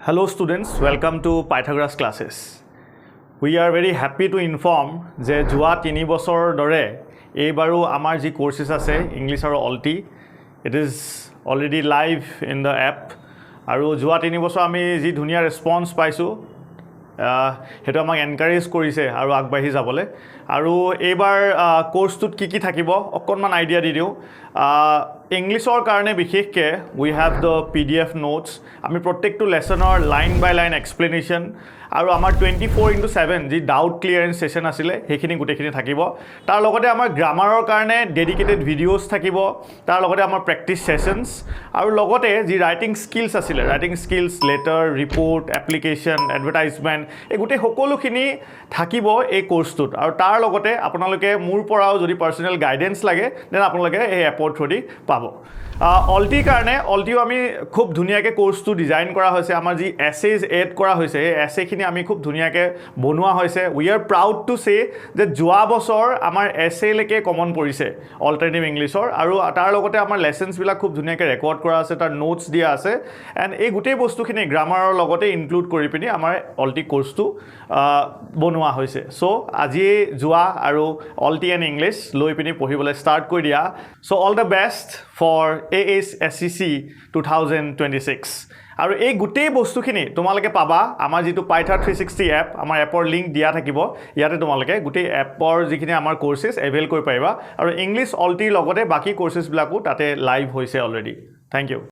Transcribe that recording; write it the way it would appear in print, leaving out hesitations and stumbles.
Hello students, welcome to Pythagoras Classes. We are very happy to inform যে যোৱা 3 বছৰ দৰে এইবাৰো আমাৰ যি কোৰ্সেস আছে ইংলিশ আৰু অলটি it is already live in the app আৰু যোৱা 3 বছৰ আমি যি ধুনিয়া ৰেসপন্স পাইছো হেটো আমাক এনকাৰেজ কৰিছে আৰু আগবাঢ়ি যাবলে আৰু এইবাৰ কোৰ্সটোত কি থাকিব অকনমান আইডিয়া দি দিও ইংলিশৰ কাৰণে বিশেষকৈ we have the pdf notes আমি প্ৰত্যেকটো লেসনৰ লাইন বাই লাইন এক্সপ্লেনেশন আৰু আমাৰ 24/7 যি ডাউট ক্লিয়াৰেন্স সেশন আছিল হেখিনি গুটেখিনি থাকিব তাৰ লগতে আমাৰ গ্ৰামাৰৰ কাৰণে ডেডিকেটেড ভিডিওস থাকিব তাৰ লগতে আমাৰ প্ৰেক্টিস সেশনস আৰু লগতে যি ৰাইটিং স্কিলস আছিল writing skills letter report application advertisement এই গুটে সকলোখিনি থাকিব এই কোৰ্সটোত আৰু তাৰ লগতে আপোনালোকে মোৰ পৰাও যদি পাৰ্সোনাল গাইডেন্স লাগে দেন আপোনালোকে এই এপৰ থ্ৰুদি পাব অলটি কাৰণে অলটিও আমি খুব ধুনিয়াকে কোৰ্সটো ডিজাইন কৰা হৈছে আমাৰ যি এছেজ এড কৰা হৈছে এই এছেখিনি আমি খুব ধুনিয়াকে বনোৱা হৈছে we are proud to say যে যোৱা বছৰ আমাৰ এছে লেকে কমন পৰিছে অল্টাৰনেটিভ ইংলিশৰ আৰু তাৰ লগতে আমাৰ লেসনস বিলাক খুব ধুনিয়াকে ৰেকৰ্ড কৰা আছে তাৰ নোটস দিয়া আছে এন্ড এই গুটে বস্তুখিনি গ্ৰামাৰৰ লগতে ইনক্লুড কৰি পিনি আমাৰ অলটি কোৰ্সটো বনোৱা হৈছে সো আজি যোৱা আৰু অলটি এণ্ড ইংলিশ লৈ পিনি পঢ়িবলৈ ষ্টাৰ্ট কৰি দিয়া so all the best for AHSEC 2026 আৰু এই গুটে বস্তুখিনি তোমালকে পাবা আমাৰ যেটো Pytha360 এপ আমাৰ এপৰ লিংক দিয়া থাকিব ইয়াতে তোমালকে গুটে এপৰ যিখিনি আমাৰ কোৰ্সেস এভেইল কৰি পাইবা আৰু ইংলিশ অলটিৰ লগতে বাকি কোৰ্সেস বিলাকো তাতে লাইভ হৈছে অলৰেডি থ্যাংক ইউ